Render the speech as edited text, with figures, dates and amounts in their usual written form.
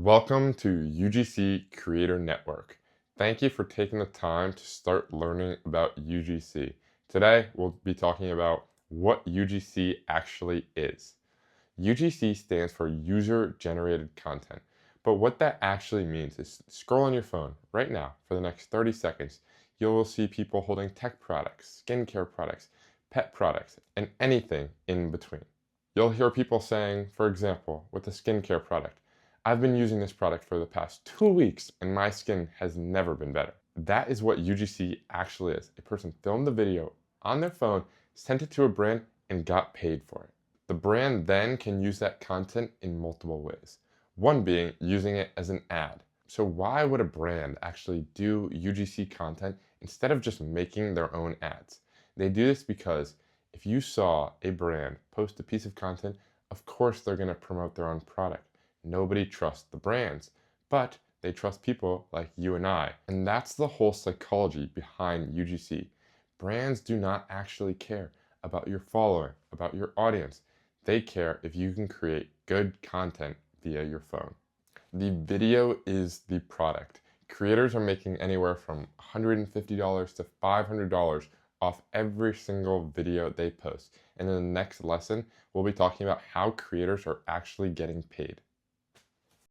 Welcome to UGC Creator Network. Thank you for taking the time to start learning about UGC. Today, we'll be talking about what UGC actually is. UGC stands for User Generated Content, but what that actually means is scroll on your phone right now for the next 30 seconds. You will see people holding tech products, skincare products, pet products, and anything in between. You'll hear people saying, for example, with a skincare product, I've been using this product for the past 2 weeks and my skin has never been better. That is what UGC actually is. A person filmed the video on their phone, sent it to a brand, and got paid for it. The brand then can use that content in multiple ways. One being using it as an ad. So why would a brand actually do UGC content instead of just making their own ads? They do this because if you saw a brand post a piece of content, of course they're going to promote their own product. Nobody trusts the brands, but they trust people like you and I. And that's the whole psychology behind UGC. Brands do not actually care about your following, about your audience. They care if you can create good content via your phone. The video is the product. Creators are making anywhere from $150 to $500 off every single video they post. And in the next lesson, we'll be talking about how creators are actually getting paid.